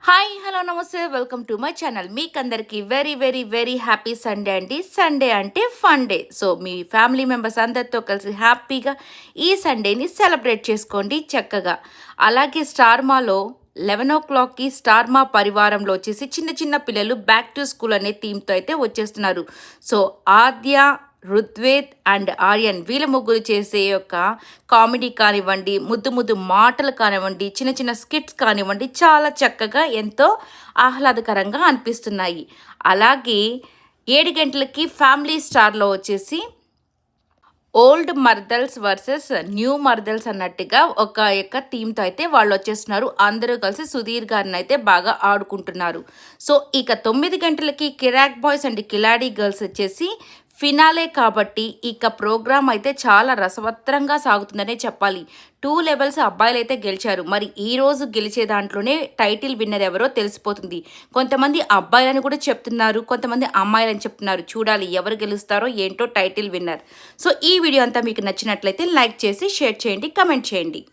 Hi hello నమస్తే welcome to my channel. మీకందరికీ very very very happy Sunday అండి. Sunday అంటే ఫన్ డే. సో మీ family members అందరితో కలిసి హ్యాపీగా ఈ సండేని సెలబ్రేట్ చేసుకోండి చక్కగా. అలాగే స్టార్మాలో 11 o'clockకి స్టార్మా పరివారంలో వచ్చేసి చిన్న చిన్న పిల్లలు బ్యాక్ టు స్కూల్ అనే థీమ్తో అయితే వచ్చేస్తున్నారు. So Aadya, Rudved and Aryan వీళ్ళ ముగ్గురు చేసే యొక్క కామెడీ కానివ్వండి, ముద్దు ముద్దు మాటలు కానివ్వండి, చిన్న చిన్న స్కిట్స్ కానివ్వండి, చాలా చక్కగా ఎంతో ఆహ్లాదకరంగా అనిపిస్తున్నాయి. అలాగే 7 గంటలకి ఫ్యామిలీ స్టార్లో వచ్చేసి ఓల్డ్ మర్దల్స్ వర్సెస్ న్యూ మర్దల్స్ అన్నట్టుగా ఒక యొక్క థీమ్తో అయితే వాళ్ళు వచ్చేస్తున్నారు. అందరూ కలిసి సుధీర్ గారిని అయితే బాగా ఆడుకుంటున్నారు. సో ఇక 9 గంటలకి కిరాక్ బాయ్స్ అండ్ కిలాడీ గర్ల్స్ వచ్చేసి ఫినాలే కాబట్టి ఇక ప్రోగ్రామ్ అయితే చాలా రసవత్తరంగా సాగుతుందనే చెప్పాలి. 2 లెవెల్స్ అబ్బాయిలు అయితే గెలిచారు. మరి ఈరోజు గెలిచే దాంట్లోనే టైటిల్ విన్నర్ ఎవరో తెలిసిపోతుంది. కొంతమంది అబ్బాయిలని కూడా చెప్తున్నారు, కొంతమంది అమ్మాయిలని చెప్తున్నారు. చూడాలి ఎవరు గెలుస్తారో ఏంటో టైటిల్ విన్నర్. సో ఈ వీడియో అంతా మీకు నచ్చినట్లయితే లైక్ చేసి షేర్ చేయండి, కమెంట్ చేయండి.